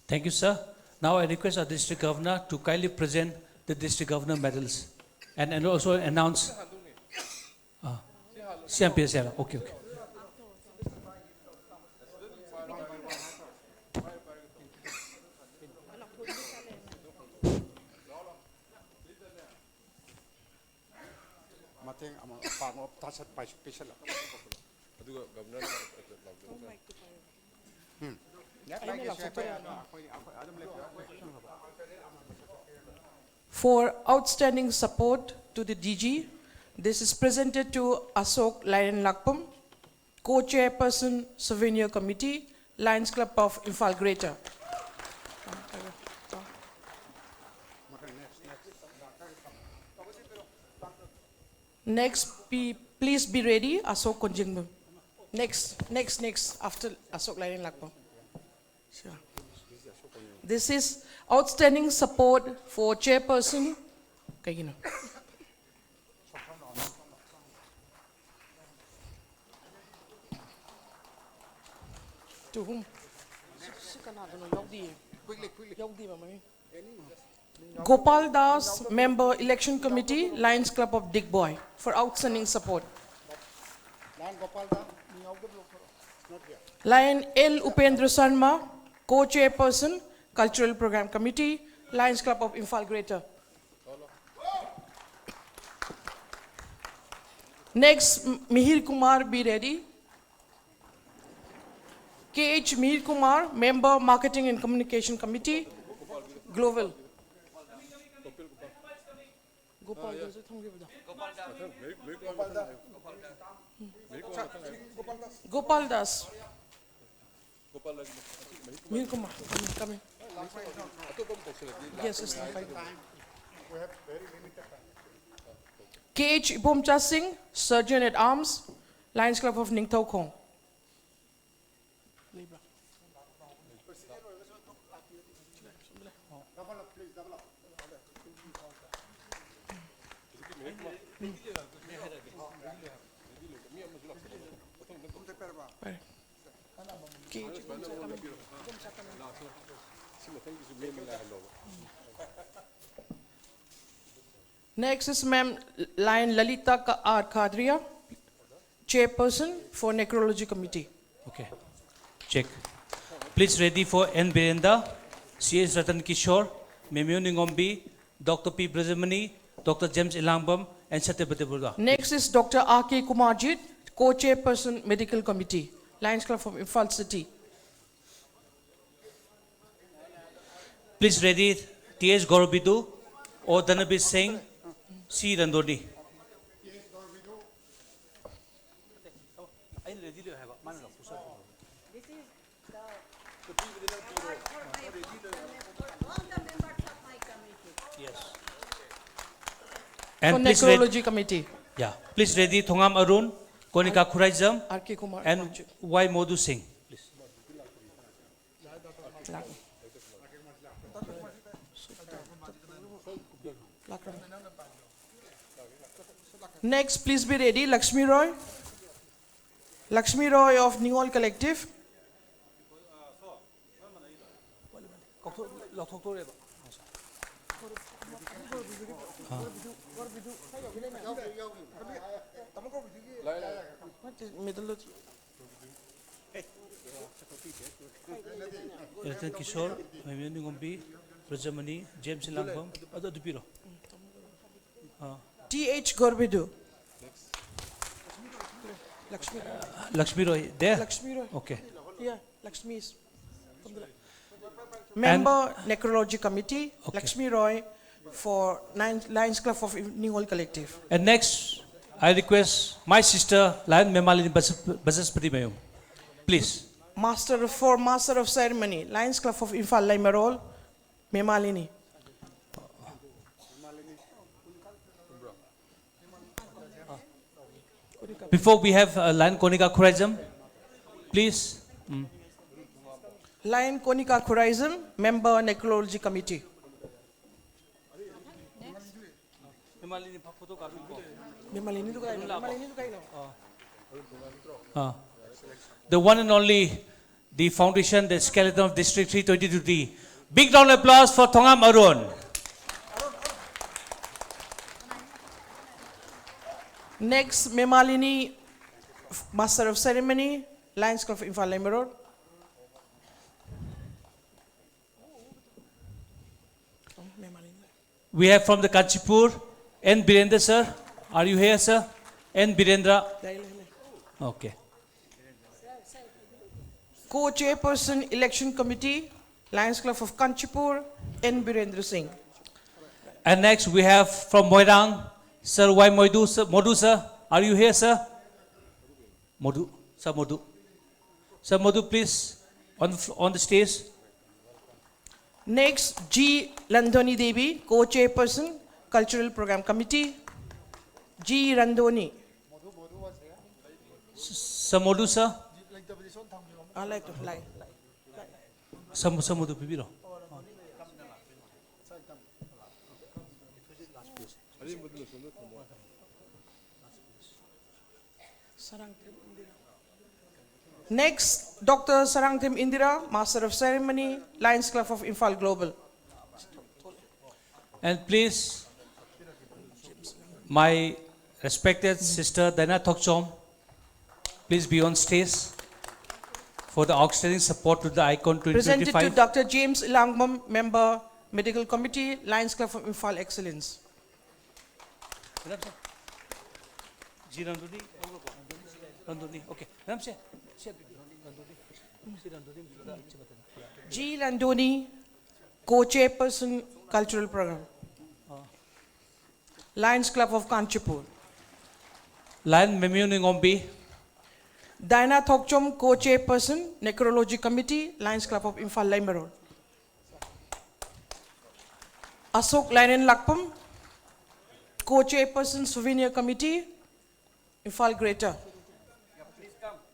Thank you, sir. Now I request our district governor to kindly present the district governor medals and also announce. CMPS, okay, okay. Mating ama pang op tasat pa special. ꯑꯗꯨꯒ governor For outstanding support to the DG, this is presented to Asok Lion Lakpam, Co-Chairperson, Souvenir Committee, Lions Club of Imphal Greater. Next, please be ready, Asok Konjingbam. Next, after Asok Lion Lakpam. Sure. This is outstanding support for Chairperson. Kagino. To whom? Gopal Das, Member Election Committee, Lions Club of Dick Boy, for outstanding support. Lion L. Upendra Sarma, Co-Chairperson, Cultural Program Committee, Lions Club of Imphal Greater. Next, Mihir Kumar, be ready. KH Mihir Kumar, Member Marketing and Communication Committee, Global. Gopal Das. Mihir Kumar, come in. Yes, it's fine. KH Ibomcha Singh, Surgeon at Arms, Lions Club of Ningthau Khong. Next is Ma'am Lion Lalita R. Khadria, Chairperson for Necrology Committee. Okay, check. Please ready for N. Birenda, C.S. Ratan Kishore, Memyu Ningombi, Dr. P. Brajamani, Dr. James Ilambam, and Satyapati Burga. Next is Dr. R.K. Kumarjit, Co-Chairperson Medical Committee, Lions Club from Imphal City. Please ready T.S. Gorobidu, O. Dhanabir Singh, C. Randodi. For Necrology Committee. Yeah, please ready Thongam Arun, Konika Khuraijam, R.K. Kumar. and Y. Modhu Singh. Please. Next, please be ready, Lakshmi Roy. Lakshmi Roy of Ningol Collective. Ratan Kishore, Memyu Ningombi, Brajamani, James Ilambam, Ado Dupiro. T.H. Gorbidu. Lakshmi Roy, there? Lakshmi Roy. Okay. Yeah, Lakshmi is. Member Necrology Committee, Okay. Lakshmi Roy for Lions Club of Ningol Collective. And next, I request my sister, Lion Memalini Basaspati Mayum. Please. Master of Ceremony, Lions Club of Imphal Laimarol, Memalini. Before we have Lion Konika Khuraijam, please. Lion Konika Khuraism, Member Necrology Committee. Memalini tu kayo. The one and only the foundation, the skeleton of District 322D. Big round of applause for Thongam Arun. Next, Memalini, Master of Ceremony, Lions Club of Imphal Lime Road. We have from the Kanchipur, N. Birendra, sir. Are you here, sir? N. Birendra. Okay. Co-chairperson, Election Committee, Lions Club of Kanchipur, N. Birendra Singh. And next we have from Moirang, Sir Y. Modu, sir. Modu, sir. Are you here, sir? Modu. Sir Modu. Sir Modu, please, on the stage. Next, G. Landoni Devi, co-chairperson, Cultural Program Committee. G. Randoni. Sir Modu, sir. I like to lie. Sir Modu, Pibiro. Next, Dr. Sarangtim Indira, Master of Ceremony, Lions Club of Imphal Global. And please, my respected sister Dana Thokchom, please be on stage for the outstanding support to the Icon Presented to 2025. Dr. James Ilangbam, Member, Medical Committee, Lions Club of Imphal Excellence. Ji Randoni, Randoni, okay. Madam Chair, G. Landoni, co-chairperson, Cultural Program. Lions Club of Kanchipur. Lion Memyu Ningombi, Diana Thokchom, co-chairperson, Necrology Committee, Lions Club of Imphal Lime Road. Asok Lion Lakpam, co-chairperson, Souvenir Committee, Imphal Greater.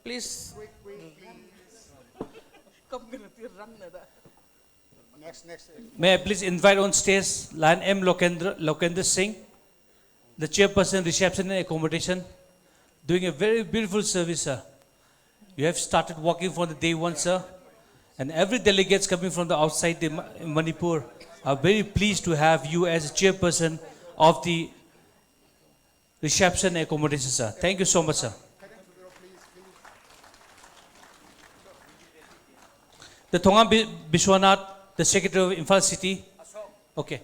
Please. Next. may I please invite on stage Lion M. Lokendra Singh, the chairperson, reception and accommodation, doing a very beautiful service, sir. You have started working from the day one, sir. And every delegates coming from the outside the Manipur are very pleased to have you as a chairperson of the reception and accommodation, sir. Thank you so much, sir. The Thongam Bishwanath, the Secretary of Imphal City. Okay.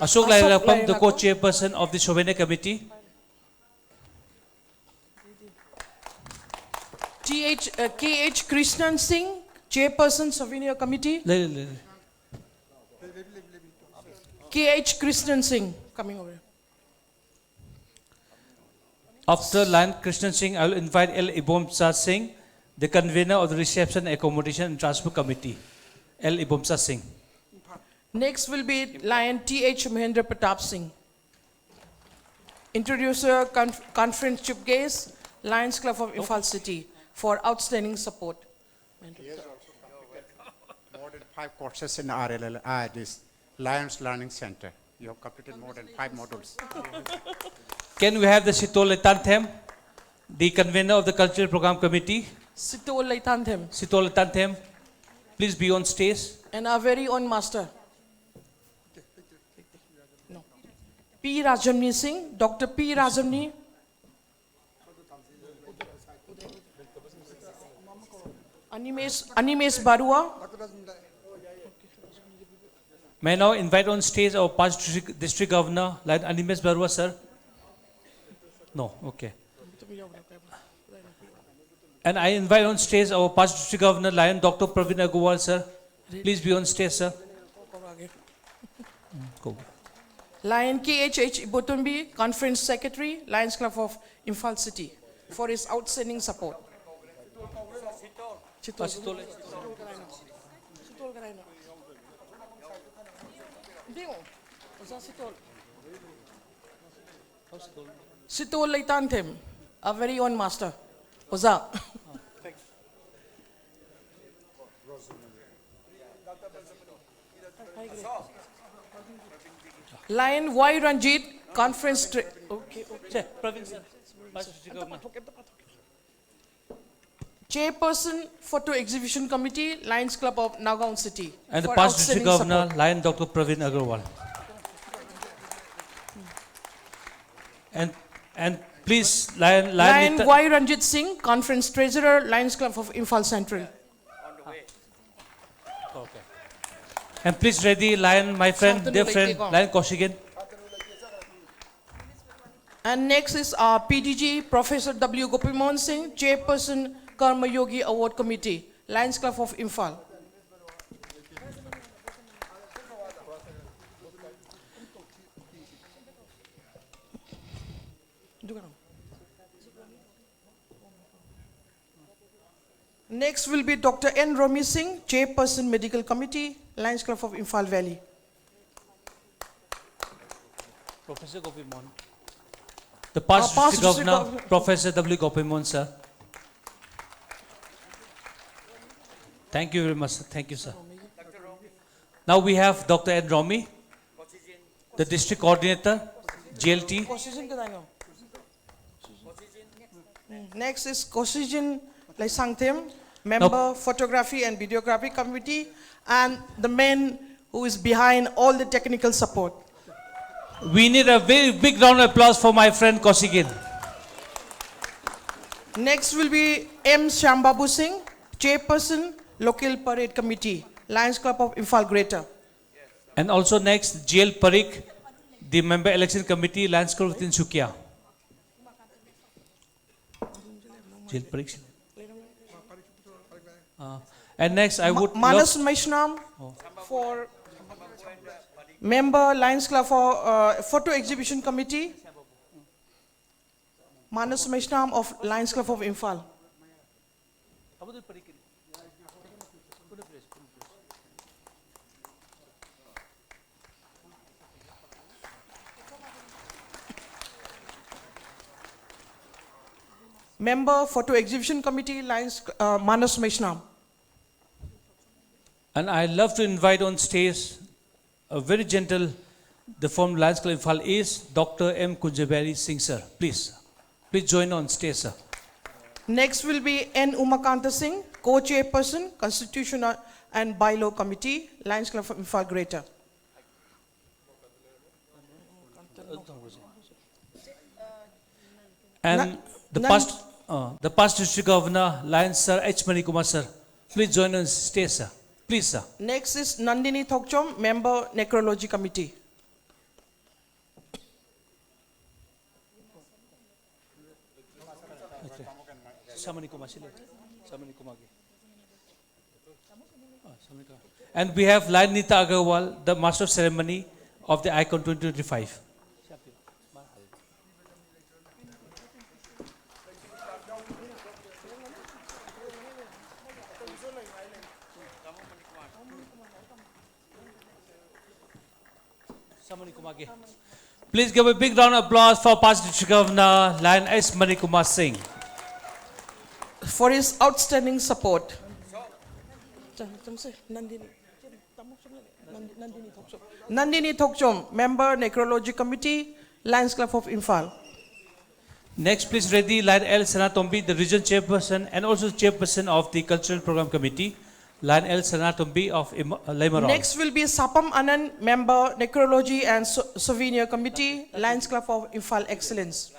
Ashok Lailapam, the co-chairperson of the Souvenir Committee. KH Krishnan Singh, chairperson, Souvenir Committee. KH Krishnan Singh, coming over. After Lion Krishnan Singh, I will invite L. Ibomsa Singh, the convener of the Reception, Accommodation and Transport Committee. L. Ibomsa Singh. Next will be Lion TH Mahendra Pratap Singh. Introducer, conference chief guest, Lions Club of Imphal City, for outstanding support. He has also completed more than 5 courses in RLL, this Lions Learning Center. You have completed more than 5 modules. Can we have the Sitol Letanthem, the convener of the Cultural Program Committee? Sitol Laitanthem, Sitol Letanthem, please be on stage. and our very own master. No. P. Rajamni Singh, Dr. P. Rajamni. Animesh Barua. May I now invite on stage our past district governor, like Animesh Barua, sir? No, okay. And I invite on stage our past district governor, Lion Dr. Praveen Agarwal, sir. Please be on stage, sir. Go. Lion KHH Ibotumbi, Conference Secretary, Lions Club of Imphal City, for his outstanding support. Sitol. Sitol Laitanthem, our very own master. Oza. Lion Y. Ranjit, Conference. Okay. Sir, Praveen, sir. Past district governor. Chairperson, Photo Exhibition Committee, Lions Club of Nagaon City. And the for past district outstanding governor, support. Lion Dr. Praveen Agarwal. And please, Lion Lion Nita- Gwai Ranjit Singh, Conference Treasurer, Lions Club of Imphal Central. And please ready, Lion, my friend, Shantanu dear Lai friend, take on. Lion Koshigan. And next is our PDG, Professor W. Gopimohan Singh, Chairperson, Karma Yogi Award Committee, Lions Club of Imphal. Next will be Dr. N. Romi Singh, Chairperson, Medical Committee, Lions Club of Imphal Valley. Professor Gopi Mohan. The past past district district governor, governor. Professor W. Gopi Mohan, sir. Thank you very much, sir. Thank you, sir. Now we have Dr. N. Romi, the district coordinator, GLT. Next is Kosijin Laisangthem, member Photography and Videography Committee, and the man who is behind all the technical support. We need a very big round of applause for my friend Kosigin. Next will be M. Shambabu Singh, Chairperson, Local Parade Committee, Lions Club of Imphal Greater. And also next, GL Parik, the member election committee, Lions Club within Sukia. GL Parik. And next, I would Manas love, Maishnam for member Lions Club for Photo Exhibition Committee. Manas Maishnam of Lions Club of Imphal. Member Photo Exhibition Committee, Lions Manas Maishnam. and I love to invite on stage a very gentle, the former Lions Club Imphal is Dr. M. Kunjabari Singh, sir. Please join on stage, sir. Next will be N. Umakanta Singh, Co-Chairperson, Constitutional and Bylaw Committee, Lions Club of Imphal Greater. And the past district governor, Lions Sir H. Manikumar, sir. Please join on stage, sir. Please, sir. Next is Nandini Thokchom, Member Necrology Committee. And we have Lion Nita Agarwal, the Master of Ceremony of the Icon 2025. Please give a big round of applause for past district governor Lion S. Manikumar Singh. For his outstanding support. Nandini Thokchom, Member Necrology Committee, Lions Club of Imphal. Next, please ready Lion L. Sanatombi, the region chairperson and also chairperson of the cultural program committee, Lion L. Sanatombi of Laimarol. Next will be Sapam Anand, Member Necrology and Souvenir Committee, Lions Club of Imphal Excellence.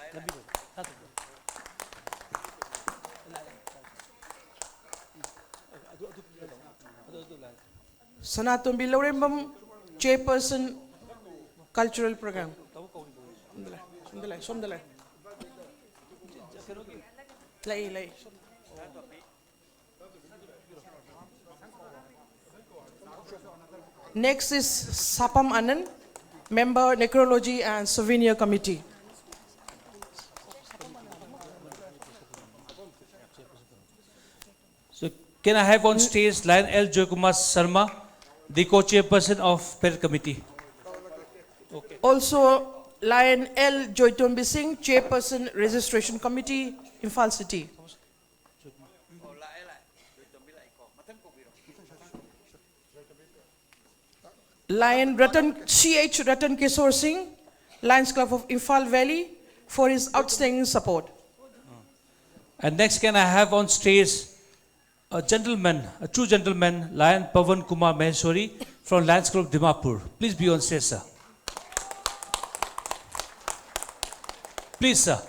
Sanatombi Lorembam, Chairperson, Cultural Program. Lai. Next is Sapam Anand, Member Necrology and Souvenir Committee. So, can I have on stage Lion L. Joykumar Sharma, the co-chairperson of Parade Committee? Also, Lion L. Joytombi Singh, Chairperson, Registration Committee, Imphal City. Lion C.H. Ratan Kishore Singh, Lions Club of Imphal Valley, for his outstanding support. And next, can I have on stage a gentleman, a true gentleman, Lion Pavan Kumar Maheshwari from Lions Club Dimapur. Please be on stage, sir. Please, sir.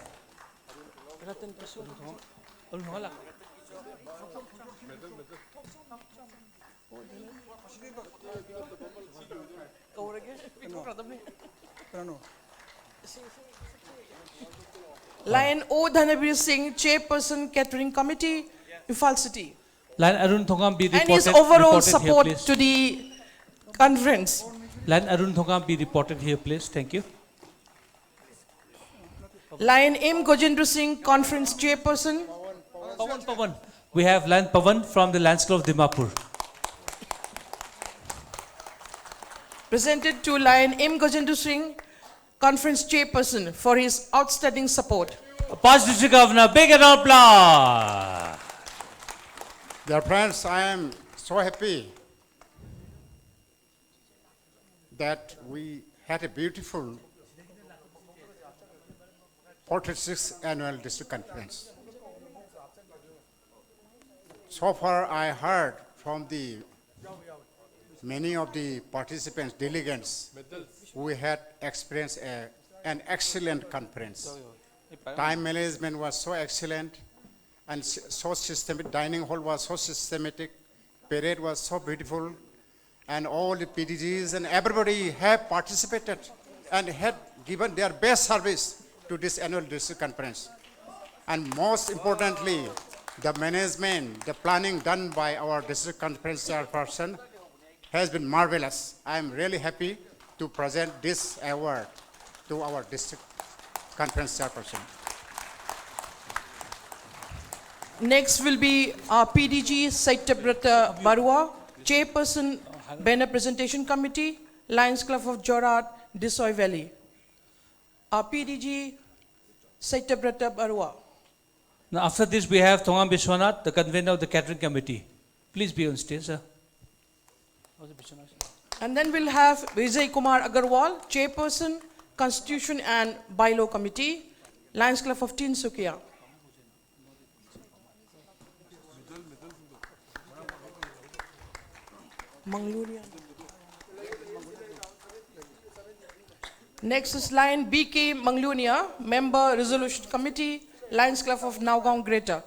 Lion O. Dhanabir Singh, Chairperson, Catering Committee, Imphal City. Lion Arun Thongam be And reported, his overall reported here, support please. to the conference. Lion Arun Thongam be reported here, please. Thank you. Lion M. Gojendra Singh, Conference Chairperson. Pavan. We have Lion Pavan from the Lions Club of Dimapur. Presented to Lion M. Gojendra Singh, Conference Chairperson, for his outstanding support. Past District Governor, big and applause. Dear friends, I am so happy that we had a beautiful 46th Annual District Conference. So far, I heard from the many of the participants, delegates, we had experienced an excellent conference. Time management was so excellent and so systematic. Dining hall was so systematic. Parade was so beautiful. And all the PDGs and everybody have participated and had given their best service to this annual district conference. And most importantly, the management, the planning done by our district conference chairperson has been marvelous. I am really happy to present this award to our district conference chairperson. Next will be our PDG Saityabrata Barua, Chairperson, Banner Presentation Committee, Lions Club of Jorat, Desoy Valley. Our PDG Saityabrata Barua. Now, after this, we have Thongam Bishwanath, the convener of the Catering Committee. Please be on stage, sir. And then we'll have Vijay Kumar Agarwal, Chairperson, Constitution and Bylaw Committee, Lions Club of Tinsukia. Mangluria. Next is Lion BK Manglunia, Member Resolution Committee, Lions Club of Naugaon Greater.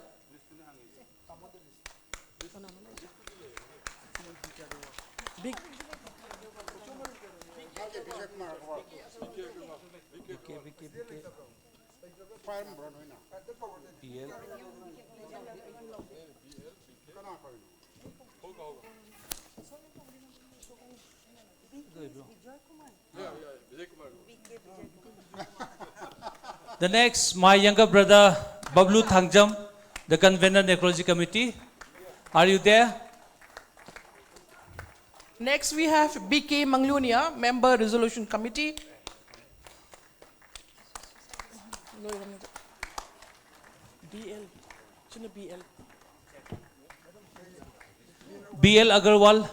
The next, my younger brother, Bablu Thangjam, the convener Necrology Committee. Are you there? Next we have BK Manglunia, Member Resolution Committee. BL, BL. BL Agarwal.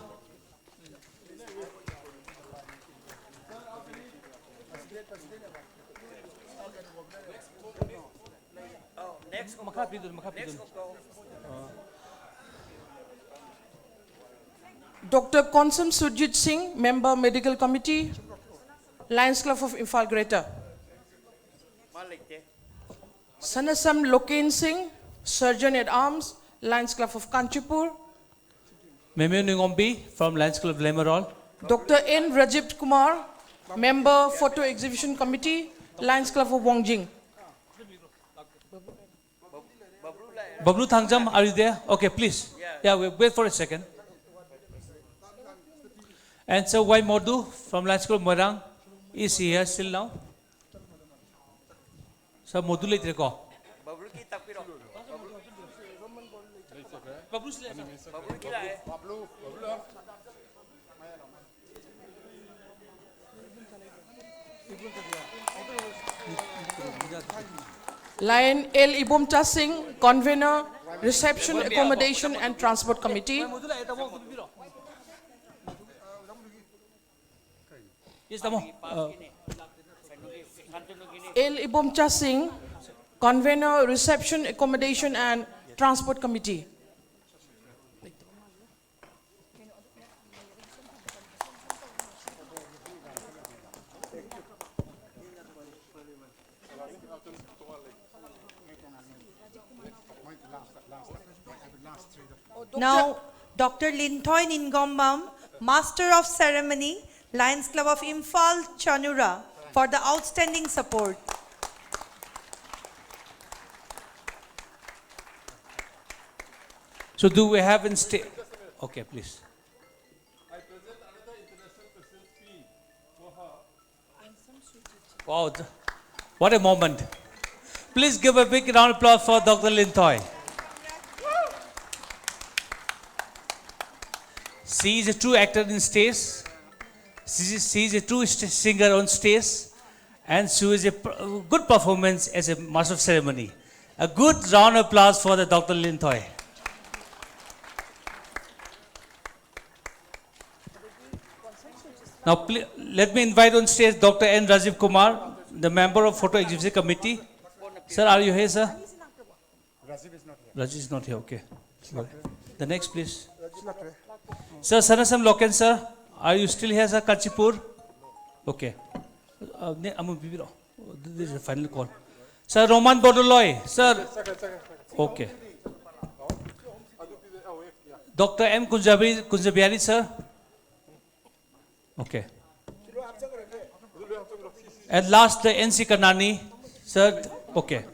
Dr. Konsam Surjit Singh, Member Medical Committee, Lions Club of Imphal Greater. Sanasam Loken Singh, Surgeon at Arms, Lions Club of Kanchipur. Memeo Ningombi from Lions Club of Lemerol. Dr. N. Rajib Kumar, Member Photo Exhibition Committee, Lions Club of Wongjing. Bablu Thangjam, are you there? Okay, please. Yeah, wait for a second. And so, Y Modu from Lions Club Morang is here still now. So, Modu late reko. Lion L. Ibomcha Singh, Convener, Reception, Accommodation and Transport Committee. Yes, Tamo. L. Ibomcha Singh, Convener, Reception, Accommodation and Transport Committee. Now, Dr. Lintoy Ningombam, Master of Ceremony, Lions Club of Imphal, Chanura, for the outstanding support. So do we have in state? Okay, please. Wow, what a moment. Please give a big round of applause for Dr. Lintoy. She is a true actor in stage. She is a true singer on stage. And she is a good performance as a master of ceremony. A good round of applause for the Dr. Lintoy. Now, let me invite on stage Dr. N. Rajiv Kumar, the member of Photo Exhibition Committee. Sir, are you here, sir? Rajiv is not here. Rajiv is not here, okay. The next, please. Sir, Sanasam Loken, sir, are you still here, sir? Kachipur? Okay. This is the final call. Sir, Roman Bodoloy, sir. Okay. Dr. M. Kunjabiari, sir. Okay. And last, the N.C. Kanani, sir. Okay.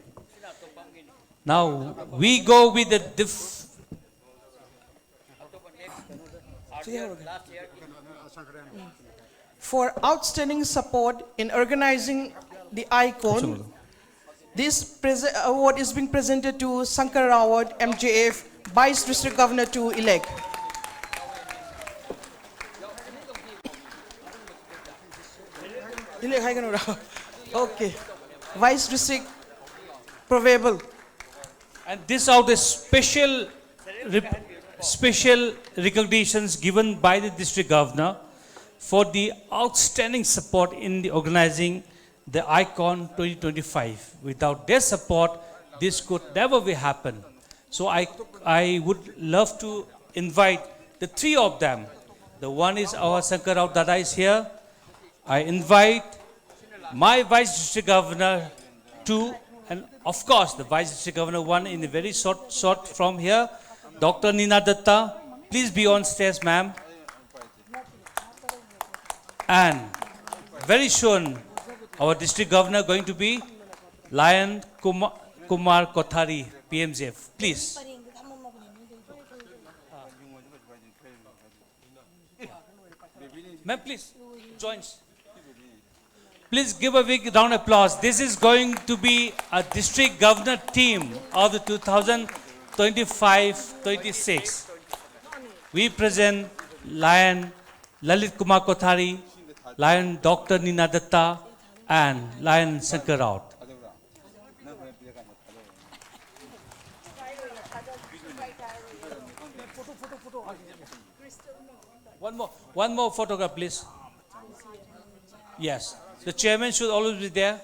Now, we go with the For outstanding support in organizing the icon, this award is being presented to Sankar Rawat, MJF, Vice District Governor to elect. Okay. Vice District Probable. And this are the special recognitions given by the district governor for the outstanding support in the organizing the Icon 2025. Without their support, this could never be happen. So I would love to invite the three of them. The one is our Sankar Rao Dada is here. I invite my Vice District Governor to, and of course the Vice District Governor one in a very short from here, Dr. Nina Datta. Please be on stage, ma'am. And very soon, our District Governor going to be Lion Kumar Kothari, PMJF. Please. Ma'am, please join. Please give a big round of applause. This is going to be a district governor team of the 2025-26. We present Lion Lalit Kumar Kothari, Lion Dr. Nina Datta, and Lion Sankar Rao. One more photograph, please. Yes. The chairman should always be there.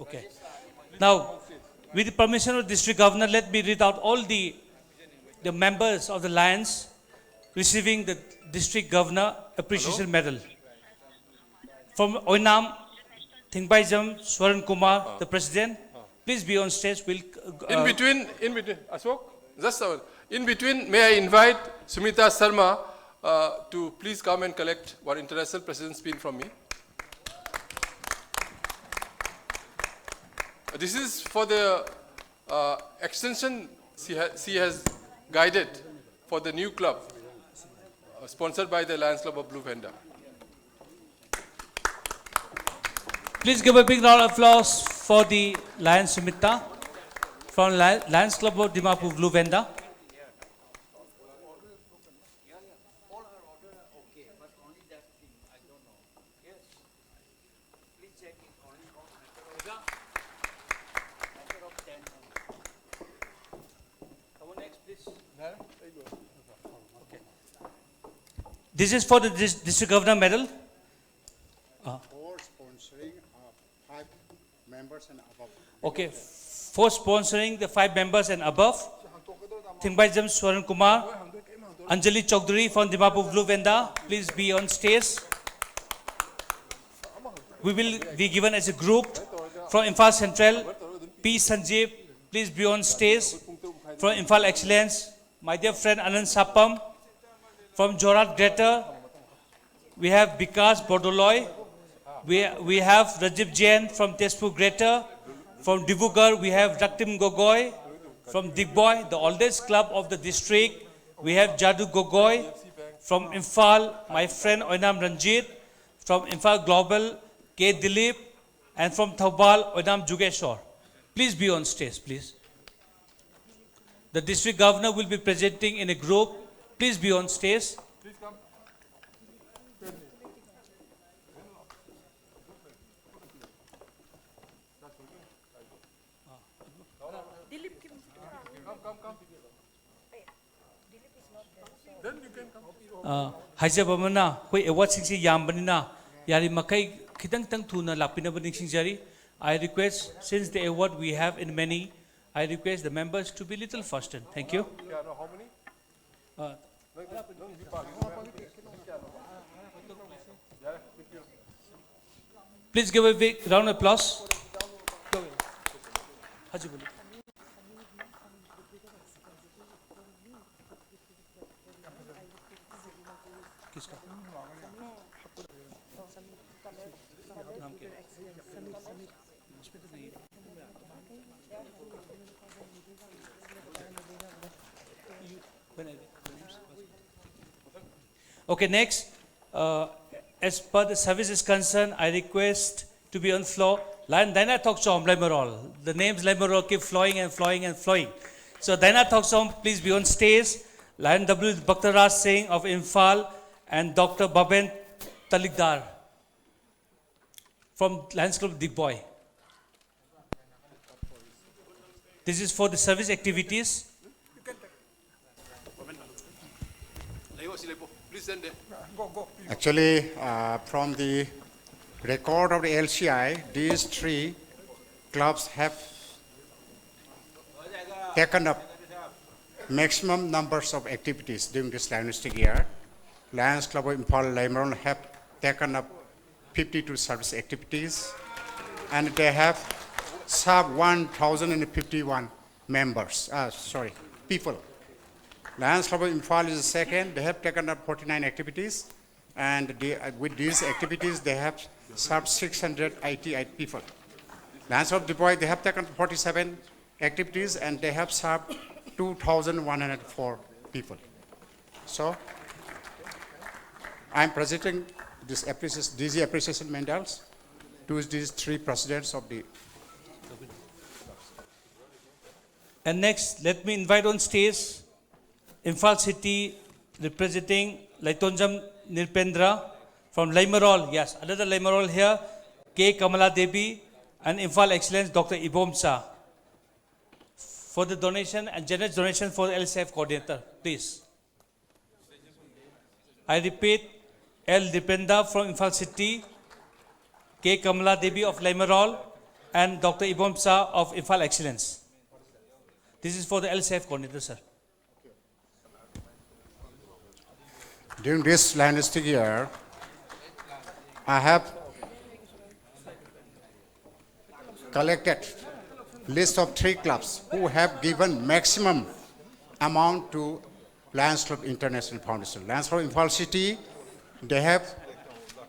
Okay. Now, with the permission of the district governor, let me read out all the members of the Lions receiving the district governor appreciation medal. From Oinam, Thingbaijam Swaran Kumar, the president. Please be on stage. We'll, In between, Ashok, just in between, may I invite Sumita Sharma to please come and collect one international president's pin from me. This is for the extension she has guided for the new club, sponsored by the Lions Club of Blue Venda. Please give a big round of applause for the Lions Sumita from Lions Club of Dimapur Blue Venda. This is for the district governor medal. For sponsoring 5 members and above. Okay, for sponsoring the 5 members and above. Thingbaijam Swaran Kumar, Anjali Chaudhary from Dimapur Blue Venda, please be on stage. We will be given as a group from Imphal Central. P. Sanjeev, please be on stage. From Imphal Excellence, my dear friend Anand Sapam. From Jorat Greater, we have Vikas Bordoloi. We have Rajiv Jain from Tezpur Greater. From Dibugarh, we have Raktim Gogoi. From Digboy, the oldest club of the district, we have Jadu Gogoi. From Imphal, my friend Oinam Ranjit. From Imphal Global, K. Dilip. And from Thaubal, Oinam Jugeshwar. Please be on stage, please. The district governor will be presenting in a group. Please be on stage. Haijabamana, who award singsi Yambanina, Yari Makai, Kitang Tuna, Lapinabani Singjari. I request, since the award we have in many, I request the members to be little faster. Thank you. Please give a big round of applause. Haji Boli. किसका? नाम क्या है? इसमें तो नहीं है। Okay, next, as per the service is concerned, I request to be on floor. Lion Dina Toksom, Lemerol. The names Lemerol keep flowing and flowing and flowing. So Dina Toksom, please be on stage. Lion W. Bhaktaraj Singh of Imphal and Dr. Baben Talikdar from Lions Club Digboy. This is for the service activities. Please send it. Actually, from the record of the LCI, these 3 clubs have taken up maximum numbers of activities during this dynastic year. Lions Club of Imphal Limeron have taken up 52 service activities, and they have served 1,051 members, people. Lions Club of Imphal is the second. They have taken up 49 activities, and with these activities, they have served 688 people. Lions Club of Diboy, they have taken 47 activities, and they have served 2,104 people. So, I am presenting this DG appreciation medals to these 3 presidents of the. And next, let me invite on stage Imphal City representing Laitonjam Nirpendra from Limerol. Yes, another Limerol here. K. Kamala Devi and Imphal Excellence Dr. Ibomsa for the donation and generous donation for the LCF coordinator. Please. I repeat, L. Dipenda from Imphal City, K. Kamala Devi of Limerol, and Dr. Ibomsa of Imphal Excellence. This is for the LCF coordinator, sir. During this dynastic year, I have collected list of 3 clubs who have given maximum amount to Lions Club International Foundation. Lions Club Imphal City, they have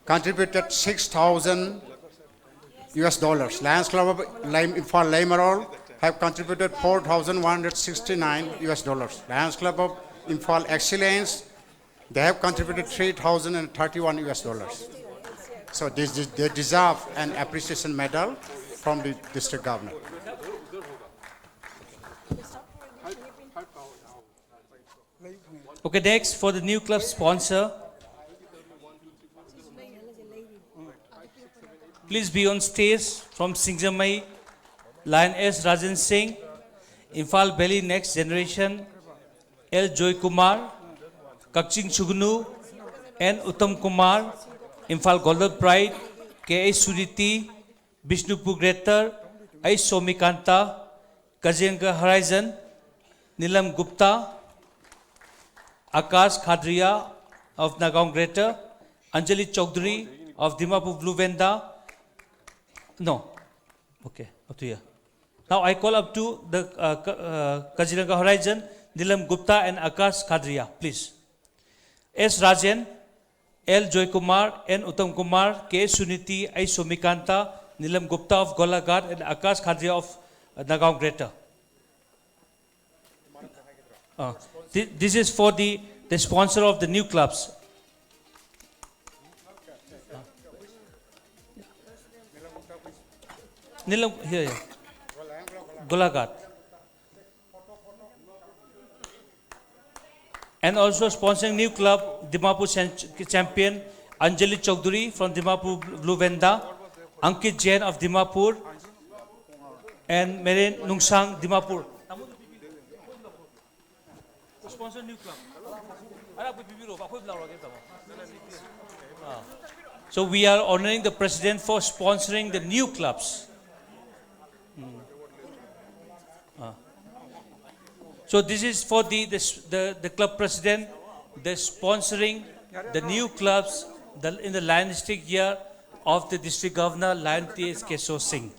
contributed $6,000. Lions Club of Imphal Limerol have contributed $4,169. Lions Club of Imphal Excellence, they have contributed $3,031. So they deserve an appreciation medal from the district governor. Okay, next for the new club sponsor. Please be on stage from Singjamai, Lion S. Rajan Singh, Imphal Valley Next Generation, L. Joy Kumar, Kakching Chugnu, N. Uttam Kumar, Imphal Golden Pride, K. A. Suriti, Bishnupur Greater, I. Somikanta, Kajianga Horizon, Nilam Gupta, Akash Khadria of Nagaon Greater, Anjali Chaudhary of Dimapur Blue Venda. No. Okay, up to here. Now I call up to the Kaziranga Horizon, Nilam Gupta and Akash Khadria, please. S. Rajan, L. Joy Kumar, N. Uttam Kumar, K. Suniti, I. Somikanta, Nilam Gupta of Golaghat and Akash Khadria of Nagaon Greater. This is for the sponsor of the new clubs. Nilam, here. Golaghat. And also sponsoring new club, Dimapur champion Anjali Chaudhary from Dimapur Blue Venda, Ankit Jain of Dimapur, and Meren Nungsang Dimapur. Sponsor new club. So we are honoring the president for sponsoring the new clubs. So this is for the club president, the sponsoring the new clubs in the Lion District year of the district governor, Lion T.S. Keshav Singh.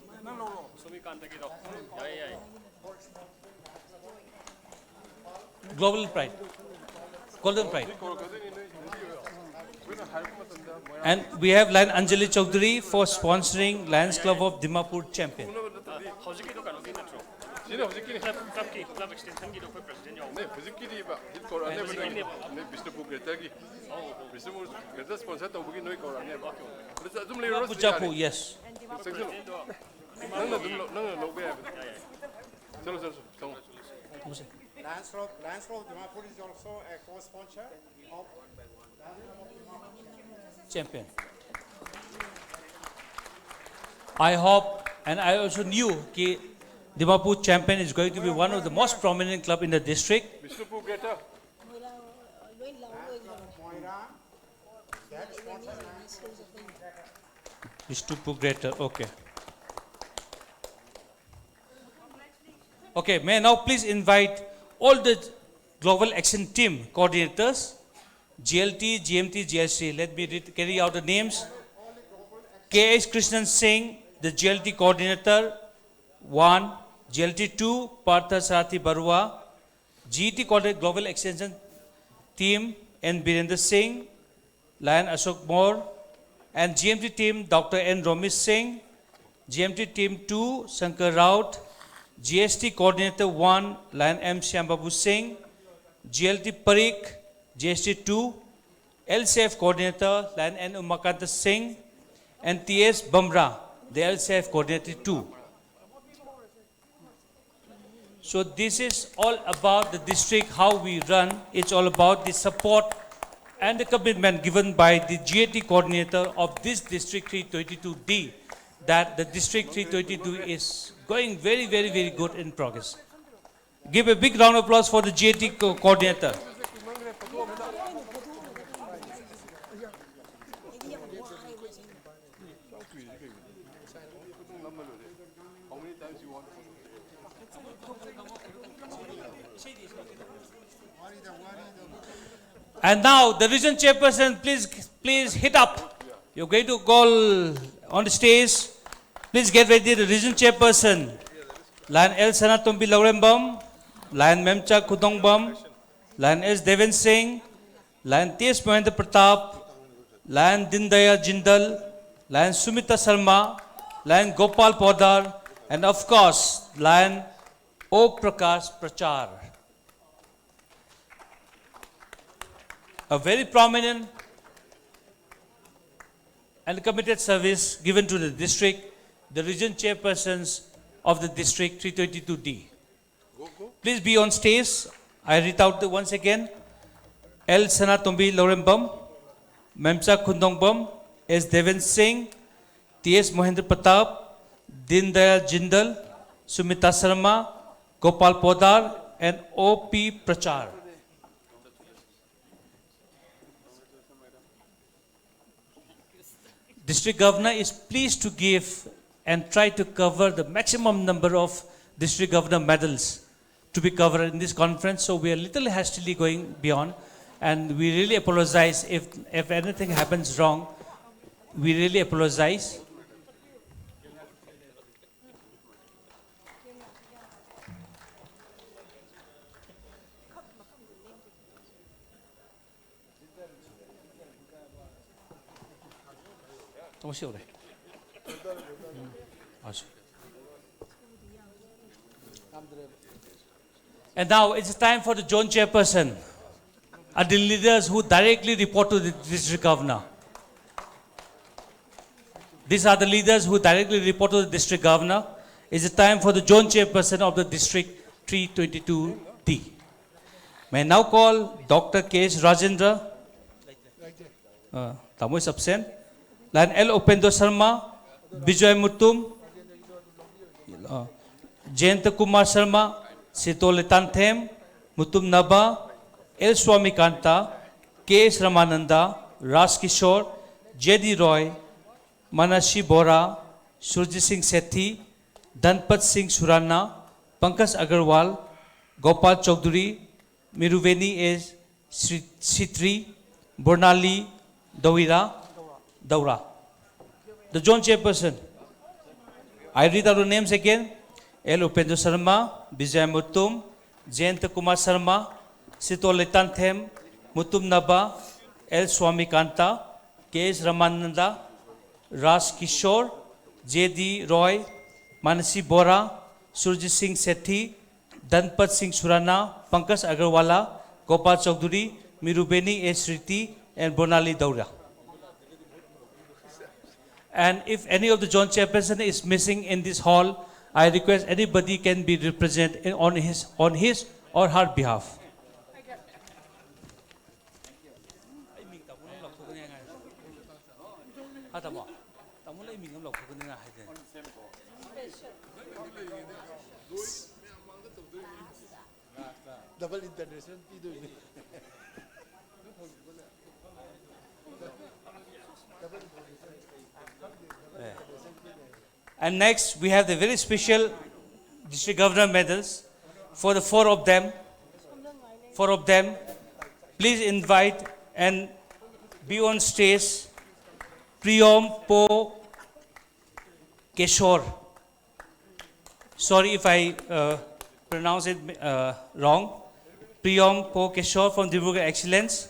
Global Pride, Golden Pride. And we have Lion Anjali Chaudhary for sponsoring Lions Club of Dimapur champion. club extension की तो कोई president या नहीं physique की दी बा hit Korane बने नहीं Bishnupur greater की बिष्णुपुर ग्रेटर स्पॉन्सर तो बुकी नोई कोराने बा बस तुम ले रो Bujapu, yes. नंग लोग भी चलो चलो चलो Lions Club Dimapur is also a co-sponsor of Champion. I hope and I also knew that Dimapur champion is going to be one of the most prominent club in the district. Bishnupur greater Vishnu Greater, okay. Okay, may I now please invite all the Global Action Team coordinators, GLT, GMT, GSC. Let me carry out the names. K.S. Krishnan Singh, the GLT coordinator, 1. GLT 2, Partha Sarathi Barua. GT coordinator, Global Extension Team, N. Birendra Singh, Lion Ashok Moore, and GMT team, Dr. N. Romesh Singh, GMT team 2, Shankar Raut, GST coordinator 1, Lion M. Shyambabu Singh, GLT Parikh, GST 2, LCF coordinator, Lion N. Umakanta Singh, and TS Bamra, the LCF coordinator 2. So this is all about the district, how we run. It's all about the support and the commitment given by the GAT coordinator of this district 322D, that the district 322 is going very, very, very good in progress. Give a big round of applause for the GAT coordinator. And now the region chairperson, please hit up. You're going to call on the stage. Please get ready. The region chairperson, Lion L. Sanatombi Laurembam, Lion Memcha Kudongbam, Lion S. Deven Singh, Lion T.S. Mohendra Pratap, Lion Dindayal Jindal, Lion Sumita Sharma, Lion Gopal Podar, and of course, Lion O. Prakash Prachar. A very prominent and committed service given to the district, the region chairpersons of the district 322D. Please be on stage. I read out once again. L. Sanatombi Laurembam, Memcha Kundongbam, S. Deven Singh, T.S. Mohendra Pratap, Dindayal Jindal, Sumita Sharma, Gopal Podar, and O.P. Prachar. District Governor is pleased to give and try to cover the maximum number of district governor medals to be covered in this conference. So we are little hastily going beyond, and we really apologize if anything happens wrong. We really apologize. And now it's time for the zone chairperson, are the leaders who directly report to the district governor. These are the leaders who directly report to the district governor. It's time for the zone chairperson of the district 322D. May I now call Dr. K.S. Rajendra. Tamu is absent. Line L. Upendra Sharma, Bijoy Mutum, Jayanta Kumar Sharma, Sitole Them, Mutum Naba, L. Swami Kanta, K.S. Ramananda, Ras Kishore, J.D. Roy, Manashi Bora, Surjit Singh Sethi, Dhanpat Singh Surana, Pankaj Agarwal, Gopal Chaudhary, Miruveni S. Sitri, Bornali Daura. The zone chairperson. I read out the names again. L. Upendra Sharma, Bijay Mutum, Jayanta Kumar Sharma, Sitole Them, Mutum Naba, L. Swami Kanta, K.S. Ramananda, Ras Kishore, J.D. Roy, Manasi Bora, Surjit Singh Sethi, Dhanpat Singh Surana, Pankaj Agarwala, Gopal Chaudhary, Mirubeni A. Sriti, and Bonali Daura. And if any of the zone chairperson is missing in this hall, I request anybody can be represented on his or her behalf. Double integration. And next, we have the very special district governor medals for the four of them. Please invite and be on stage Priyom Po Keshor. Sorry if I pronounce it wrong. Priyom Po Keshor from Dibrugarh Excellence.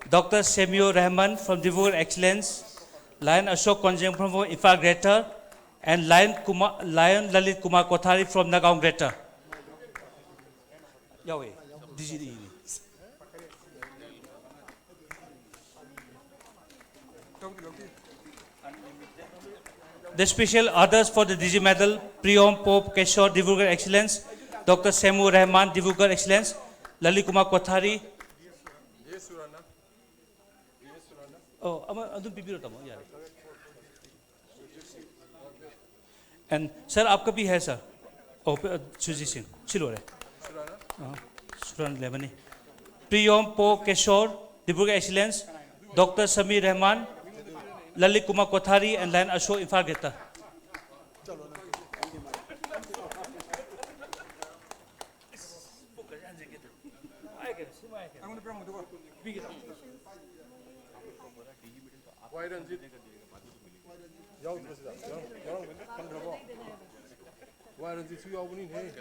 Dr. Semio Rahman from Dibrugarh Excellence. Lion Ashok Konjeng from Ifa Greater. And Lion Lalit Kumar Kothari from Nagaon Greater. Yahweh, the special others for the DG medal, Priyom Pope Keshor, Dibrugarh Excellence, Dr. Semu Rahman, Dibrugarh Excellence, Lalit Kumar Kothari. Oh, and sir, आपका भी है sir. Oh, Sujit Singh, चिलो रे. सुरान लेवनी. Priyom Po Keshor, Dibrugarh Excellence, Dr. Samir Rahman, Lalit Kumar Kothari, and Lion Ashok Ifa Greater. Why Ranjit? Why Ranjit? You are winning. Hey.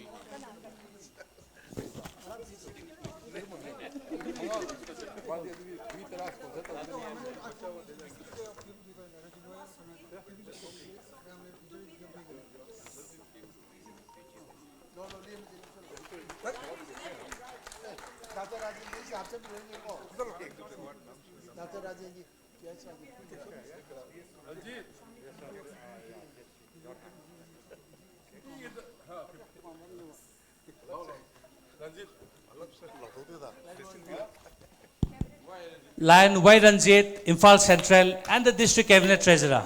Lion Y Ranjit, Imphal Central, and the District Cabinet Treasurer.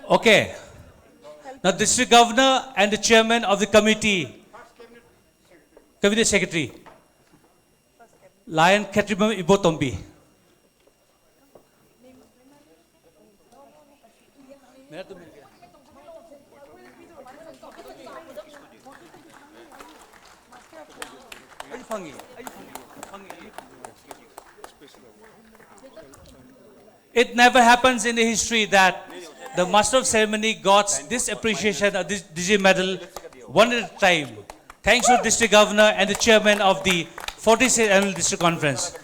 Okay. Now, District Governor and the Chairman of the committee, Cabinet Secretary, Lion Ketribam Ibotombi. It never happens in the history that the Master of Ceremony got this appreciation of this Digi medal one at a time. Thanks to District Governor and the Chairman of the 46th Annual District Conference.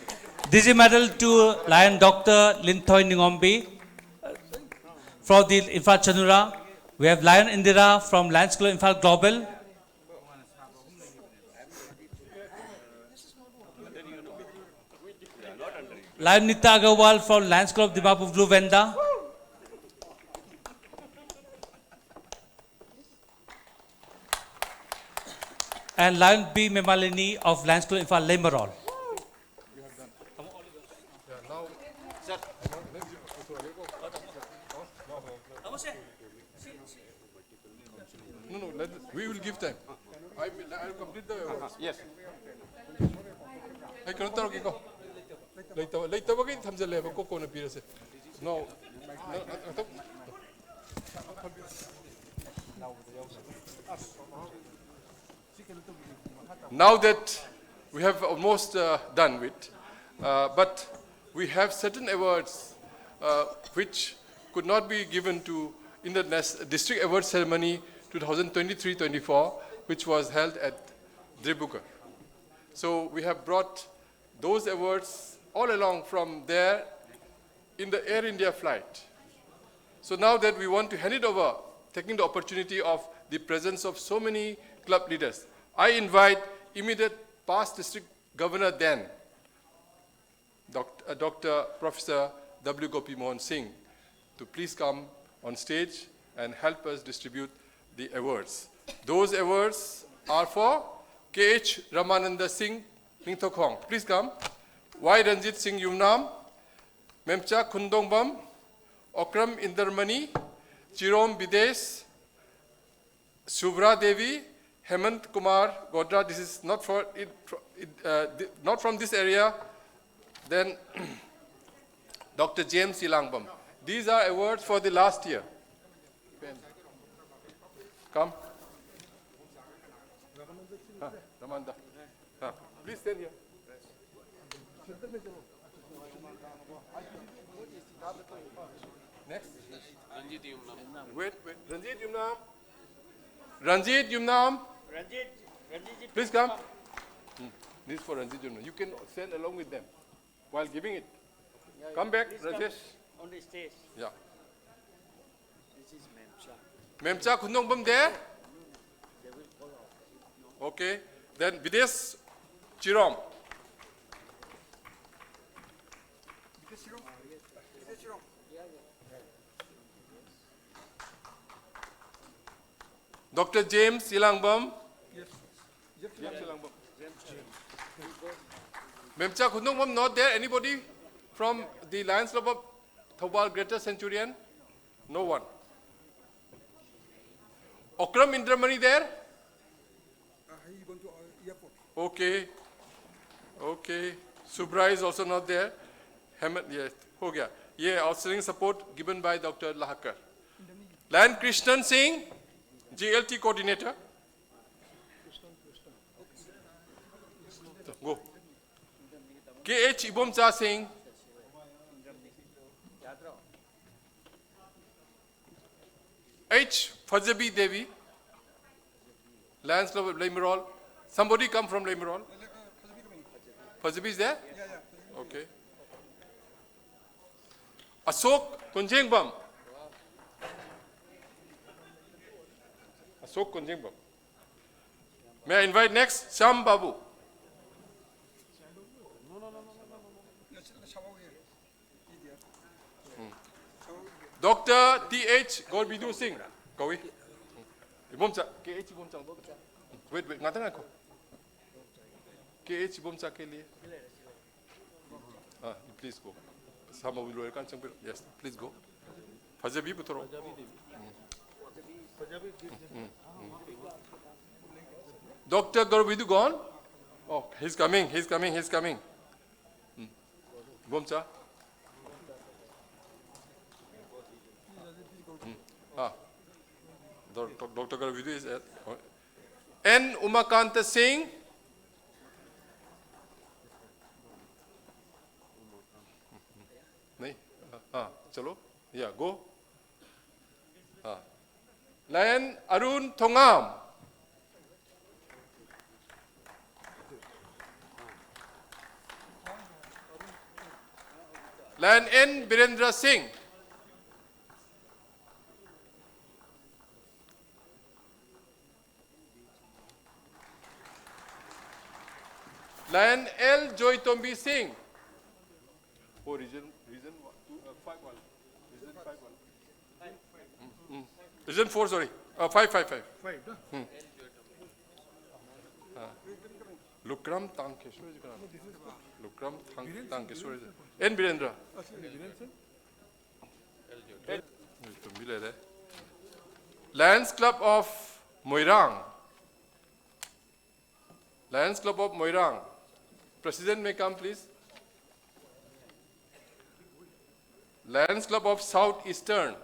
Digi medal to Lion Dr. Lintoy Ningombe from the Imphal Chanura. We have Lion Indira from Lions Club Imphal Global. Lion Nita Agarwal from Lions Club Dimapur Blue Venda. And Lion B. Memalini of Lions Club Imphal Lemerol. No, we will give time. I will complete the awards. Yes. I cannot talk. Later, we can have a cocoa on a piece. No. Now that we have almost done with, but we have certain awards which could not be given to in the district award ceremony 2023-24, which was held at Dribugar. So we have brought those awards all along from there in the Air India flight. So now that we want to hand it over, taking the opportunity of the presence of so many club leaders, I invite immediate past district governor then, Dr. Professor W. Gopi Mohan Singh, to please come on stage and help us distribute the awards. Those awards are for K.H. Ramananda Singh Ningthokhong. Please come. Y. Ranjit Singh Yumnam, Memcha Khundongbam, Okram Indarmani, Chirom Bidesh, Shubhra Devi, Hemant Kumar Godra. This is not for not from this area. Then Dr. James Ilangbam. These are awards for the last year. Come. Ramanda. Please stand here. Next. Wait. Ranjit Yumnam. Ranjit Yumnam. Please come. This is for Ranjit Yumnam. You can stand along with them while giving it. Come back, Rajesh. On the stage. Yeah. Memcha Khundongbam there? Okay. Then Bidesh Chirom. Dr. James Ilangbam. James Ilangbam. Memcha Khundongbam not there? Anybody from the Lions Club of Thobal Greater Centurion? No one. Okram Indramani there? He gone to airport. Okay. Okay. Subra is also not there. Hemant, yes. Ho gaya. Yeah, outstanding support given by Dr. Lahakar. Lion Krishnan Singh, GLT coordinator. So, go. K.H. Ibomcha Singh. H. Fajabi Devi, Lions Club of Lemerol. Somebody come from Lemerol? Fajabi is there? Yeah. Okay. Ashok Kunjengbam. Ashok Kunjengbam. May I invite next? Sham Babu. Dr. T.H. Golbidu Singh. Kawi. Ibomcha. K.H. Ibomcha. Wait. Ngata nga ko. K.H. Ibomcha ke liye. Please go. 사모님 로열간 정비. Yes, please go. 파자비부터로. Dr. Garvidu gone? Oh, he's coming. Bomcha. Dr. Garvidu is at. N. Umakanta Singh. नहीं चलो या go lion Arun Thongam lion N Birendra Singh lion L Joytombi Singh Oh, region 5-1. Region 4, sorry. 5. Lukram Tankeshwar. N. Birendra. Lions Club of Moirang. President may come, please. Lions Club of South Eastern,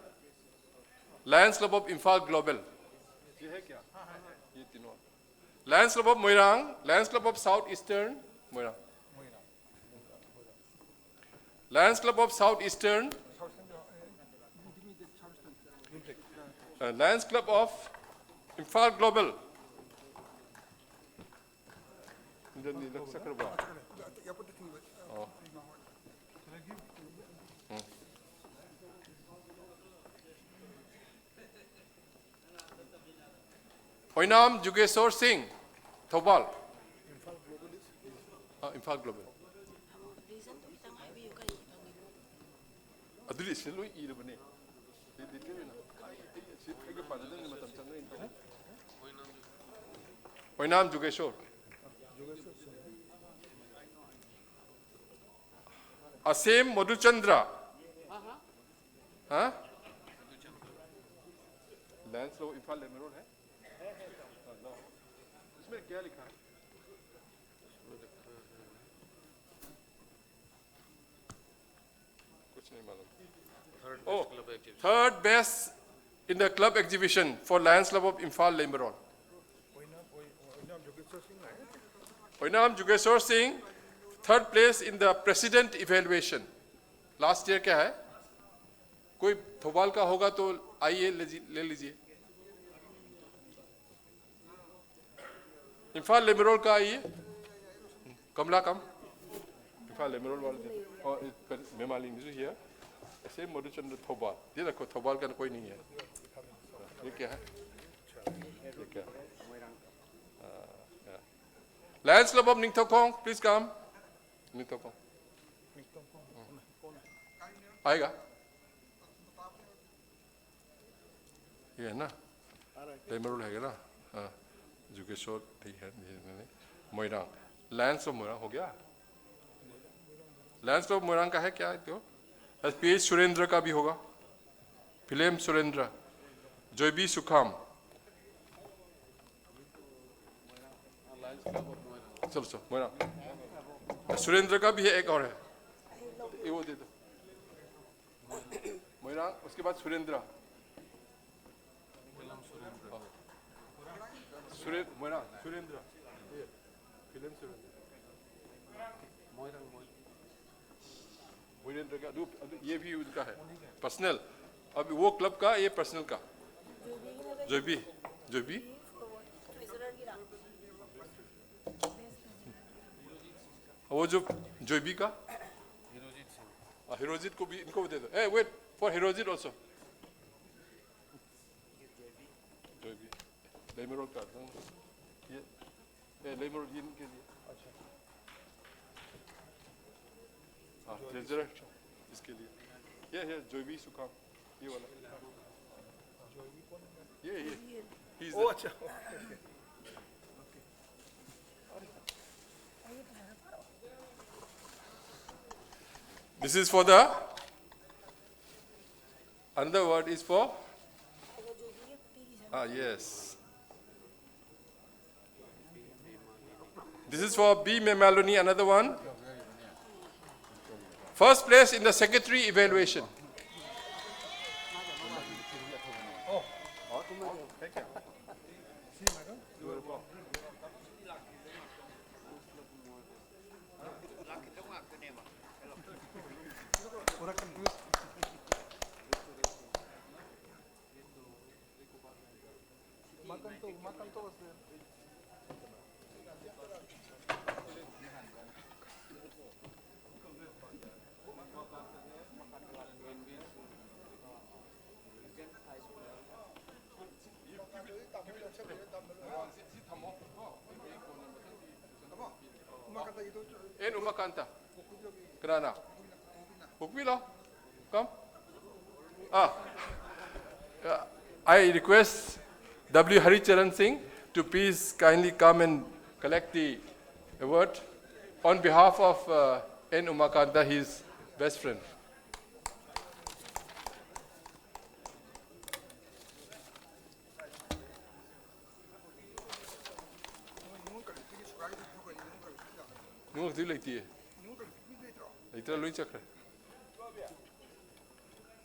Lions Club of Imphal Global. ये है क्या? ये तीनों. Lions Club of Moirang, Lions Club of South Eastern, Moirang. Lions Club of South Eastern, Lions Club of Imphal Global. Hoinam Jugeshwar Singh, Thobal. Imphal Global. Aduli siloi irabane. Hoinam Jugeshwar. Asim Madhuchandra. हाँ? Lions Club Imphal Lemerol है? इसमें क्या लिखा है? कुछ नहीं मालूम. Oh, third best in the club exhibition for Lions Club of Imphal Lemerol. Hoinam Jugeshwar Singh, third place in the president evaluation. Last year क्या है? कोई थोबाल का होगा तो आइए ले लीजिए. इम्फाल लेमरोल का आइए. कमला कम. इम्फाल लेमरोल वाले और मेमाली निजु हियर. ऐसे मधुचंद्र थोबाल. ये देखो थोबाल का कोई नहीं है. ये क्या है? ये क्या? Lions Club of Ningthokong, please come. Ningthokong. आएगा. ये है ना? लेमरोल है ना? हाँ. जुगेश्वर ठीक है. मोइरांग. Lions of मोइरांग हो गया? Lions of मोइरांग का है क्या है तो? पीएच सुरेंद्र का भी होगा. फिलेम सुरेंद्र. जोयबी सुखाम. चलो मोइरांग. सुरेंद्र का भी है एक और है. ये वो दे दो. मोइरांग उसके बाद सुरेंद्र. सुरेंद्र फिल्म सुरेंद्र का ये भी उनका है पर्सनल. अब वो क्लब का ये पर्सनल का. जोबी वो जो जोबी का हिरोजित को भी इनको दे दो. ए वेट फॉर हिरोजित आल्सो. जोबी लेमरोल का ये लेमरोल इनके लिए. अच्छा हाँ ट्रेजरर इसके लिए. ये जोबी सुखाम ये वाला. ये ओ अच्छा. This is for the, another word is for, yes. This is for B. Maloney, another one. First place in the secretary evaluation. En Umakanta. Kerana. Bukbilo. Come. I request W. Haricharan Singh to please kindly come and collect the award on behalf of N. Umakanta, his best friend.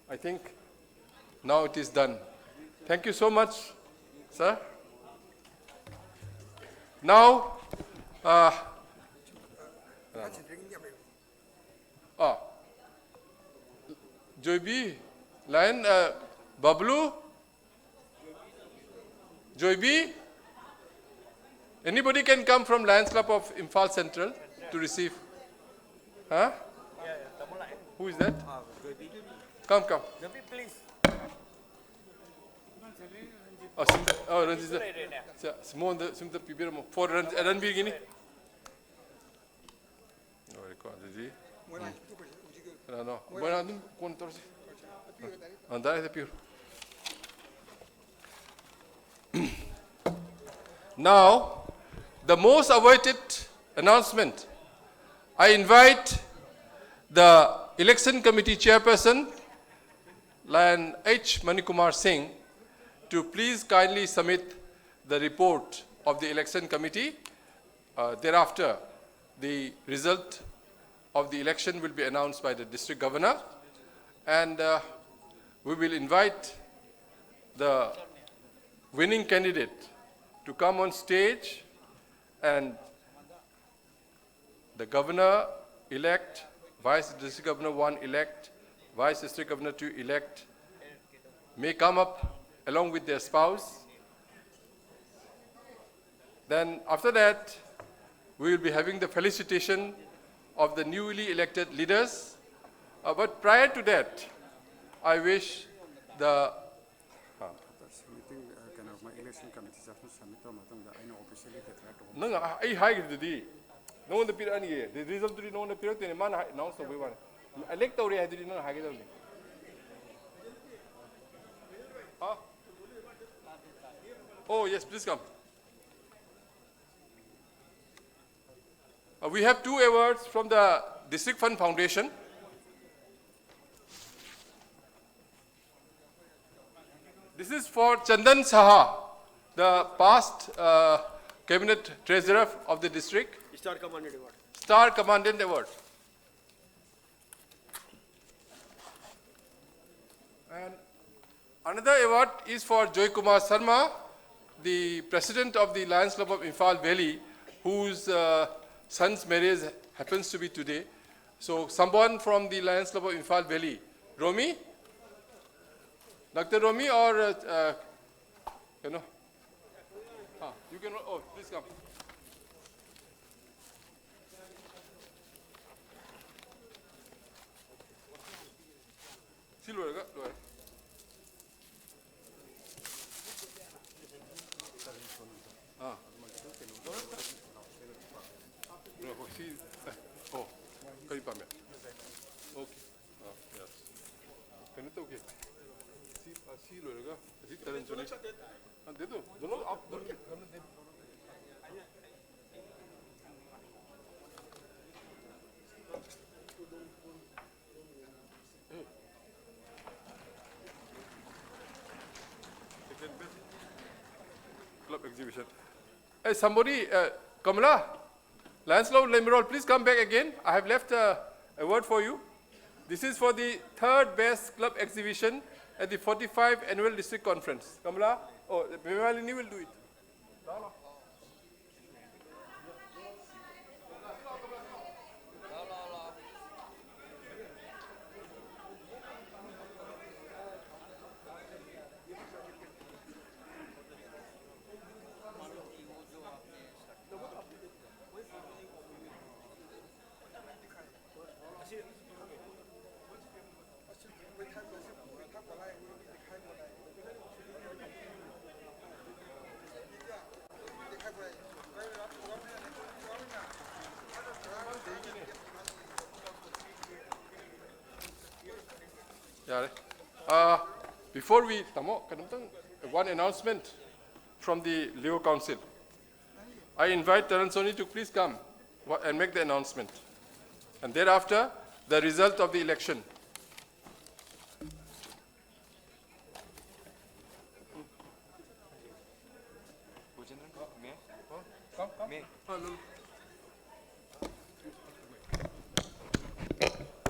I think now it is done. Thank you so much, sir. Now, Joybi, Lion, Bablu, Joybi. Anybody can come from Lions Club of Imphal Central to receive. Huh? Who is that? Come, come. Oh, Ranjit. Simon, the people for Ranbir Gini. Oh, record the. No, bueno, ¿cuánto? Andar es de pure. Now, the most awaited announcement. I invite the election committee chairperson, Lion H. Manikumar Singh, to please kindly submit the report of the election committee. Thereafter, the result of the election will be announced by the district governor, and we will invite the winning candidate to come on stage, and the governor-elect, vice district governor 1 elect, vice district governor 2 elect may come up along with their spouse. Then after that, we will be having the felicitation of the newly elected leaders. But prior to that, I wish the nang ai high the no one the period the result to no one the period in man announce the one elect or I did not haggy. Oh yes, please come. We have 2 awards from the District Fund Foundation. This is for Chandan Saha, the past cabinet treasurer of the district. Star Commandant Award. Star Commandant Award. And another award is for Joy Kumar Sharma, the president of the Lions Club of Imphal Valley, whose son's marriage happens to be today. So someone from the Lions Club of Imphal Valley, Romi, Dr. Romi, or you know, you can. Oh, please come. Silver, go ahead. Oh, kari pa okay. Yes. Ganito okay. See loga. See talent chuni. दे दो दोनों आप दोनों दे Club exhibition. Hey, somebody, Kamala, Lions Club Lemerol, please come back again. I have left a award for you. This is for the third best club exhibition at the 45th Annual District Conference. Kamala, oh, Memalini will do it. Yeah. Before we, one announcement from the Leo Council. I invite Taransoni to please come and make the announcement. And thereafter, the result of the election.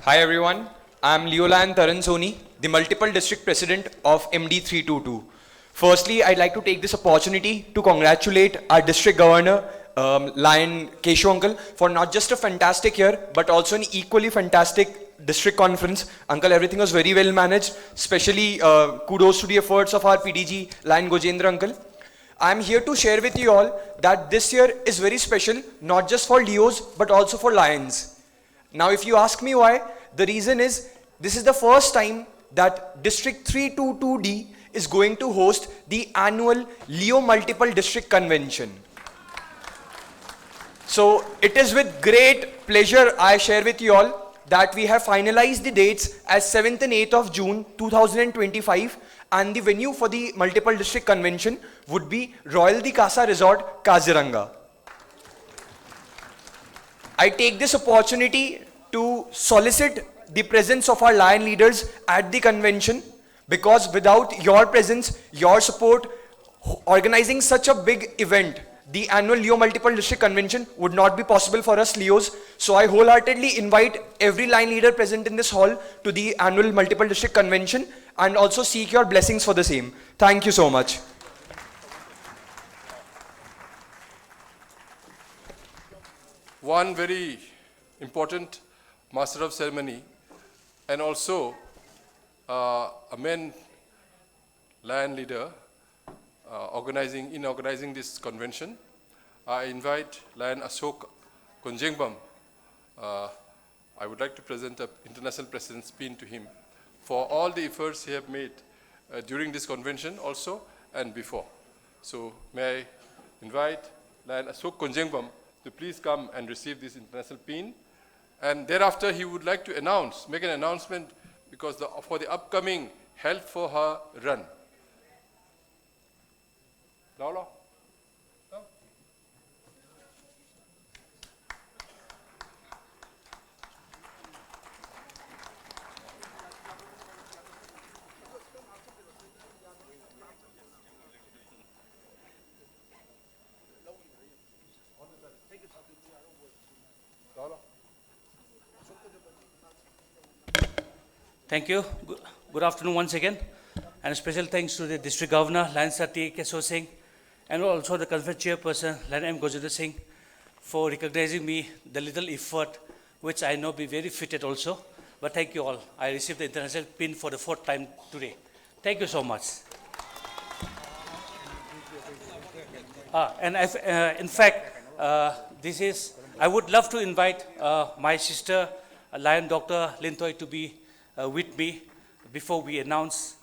Hi everyone, I am Leolan Taransoni, the multiple district president of MD322. Firstly, I'd like to take this opportunity to congratulate our district governor, Lion Keshu Uncle, for not just a fantastic year, but also an equally fantastic district conference. Uncle, everything was very well managed, especially kudos to the efforts of our PDG, Lion Gojendra Uncle. I'm here to share with you all that this year is very special, not just for Leos, but also for Lions. Now, if you ask me why, the reason is, this is the first time that District 322D is going to host the annual Leo Multiple District Convention. So, it is with great pleasure I share with you all that we have finalized the dates as 7th and 8th of June 2025, and the venue for the Multiple District Convention would be Royal Di Casa Resort, Kaziranga. I take this opportunity to solicit the presence of our Lion leaders at the convention, because without your presence, your support, organizing such a big event, the annual Leo Multiple District Convention would not be possible for us Leos. So I wholeheartedly invite every Lion leader present in this hall to the annual Multiple District Convention and also seek your blessings for the same. Thank you so much. One very important Master of Ceremony and also a main Lion leader in organizing this convention. I invite Lion Ashok Konjengbam. I would like to present an International President's pin to him for all the efforts he have made during this convention also and before. So may I invite Lion Ashok Konjengbam to please come and receive this international pin. And thereafter, he would like to make an announcement because for the upcoming Health for Her run. Laula? Thank you. Good afternoon once again. And a special thanks to the District Governor, Lion Sati Kesho Singh, and also the Conference Chairperson, Lion M. Gojendra Singh, for recognizing me the little effort, which I know be very fitted also. But thank you all. I received the international pin for the 4th time today. Thank you so much. In fact, I would love to invite my sister, Lion Dr. Lintoy, to be with me before we announce.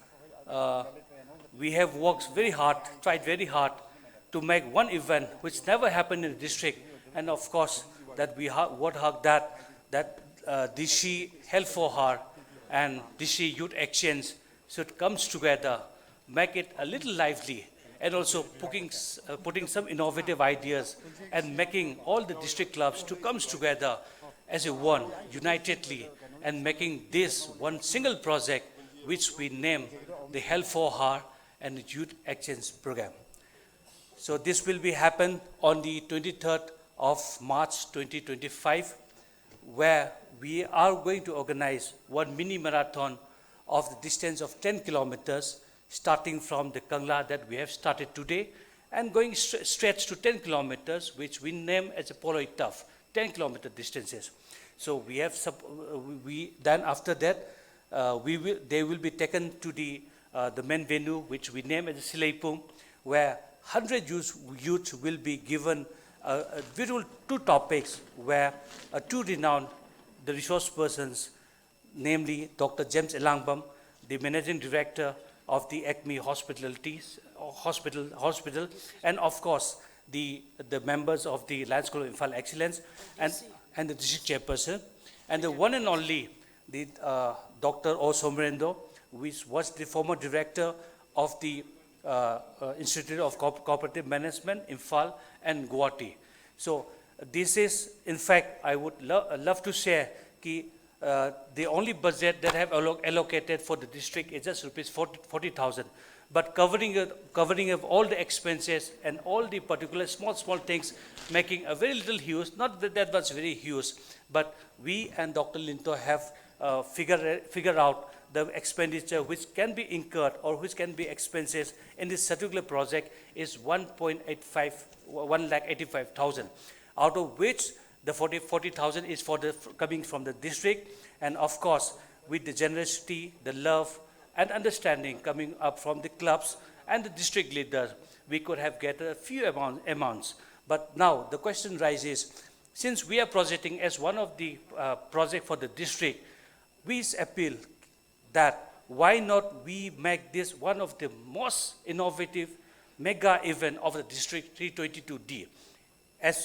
We have worked very hard, tried very hard to make one event which never happened in the district, and of course that we would hug that DC Health for Her and DC Youth Exchange should come together, make it a little lively, and also putting some innovative ideas and making all the district clubs to come together as a one, unitedly, and making this one single project which we name the Health for Her and the Youth Exchange Program. So this will be happen on the 23rd of March 2025, where we are going to organize one mini marathon of the distance of 10 kilometers, starting from the Kangla that we have started today, and going stretch to 10 kilometers, which we name as a Polo Tough, 10 kilometer distances. So we have, then after that, they will be taken to the main venue, which we name as Silaipung, where 100 youths will be given two topics, where two renowned the resource persons, namely Dr. James Elangbam, the Managing Director of the Acme Hospital, and of course the members of the Lions Club of Imphal Excellence and the district chairperson, and the one and only the Dr. O. Somerendo, which was the former director of the Institute of Cooperative Management, Imphal and Guwahati. So this is, in fact, I would love to share the only budget that I have allocated for the district is just rupees 40,000. But covering of all the expenses and all the particular small things, making a very little huge, not that was very huge, but we and Dr. Linto have figured out the expenditure which can be incurred or which can be expenses in this particular project is 1,85,000, out of which the 40,000 is coming from the district, and of course with the generosity, the love and understanding coming up from the clubs and the district leaders, we could have get a few amounts. But now the question rises, since we are projecting as one of the project for the district, we appeal that why not we make this one of the most innovative mega event of the District 322D. And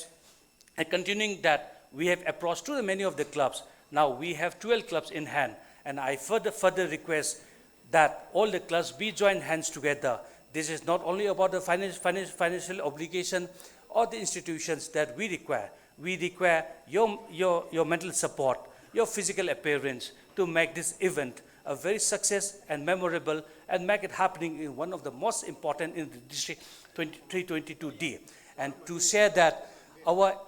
continuing that, we have approached to many of the clubs. Now we have 12 clubs in hand, and I further request that all the clubs be join hands together. This is not only about the financial obligation or the institutions that we require. We require your mental support, your physical appearance to make this event a very success and memorable, and make it happening in one of the most important in the District 322D. And to share that,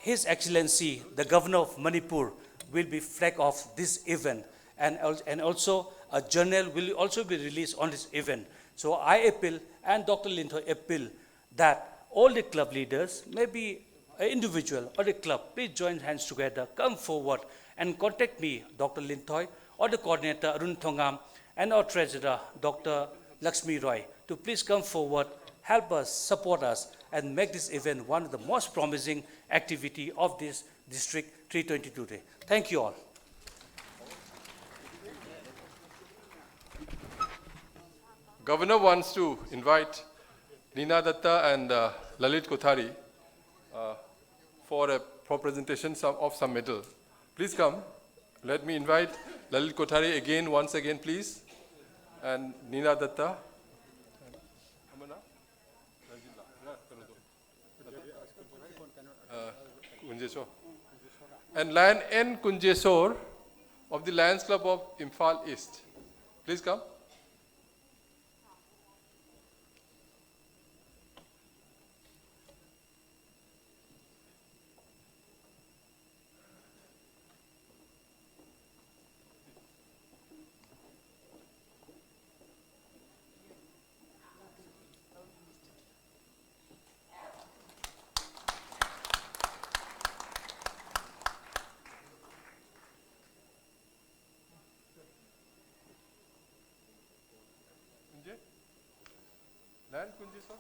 His Excellency, the Governor of Manipur, will be flag off this event, and also a journal will also be released on this event. So I appeal, and Dr. Linto appeal, that all the club leaders, maybe an individual or a club, please join hands together, come forward and contact me, Dr. Lintoy, or the coordinator, Arun Thongam, and our treasurer, Dr. Lakshmi Roy, to please come forward, help us, support us, and make this event one of the most promising activity of this District 322 day. Thank you all. Governor wants to invite Neena Datta and Lalit Kothari for presentation of some medal. Please come. Let me invite Lalit Kothari once again, please, and Neena Datta. And Lion N. Kunjesor of the Lions Club of Imphal East. Please come. Lion Kunjesor.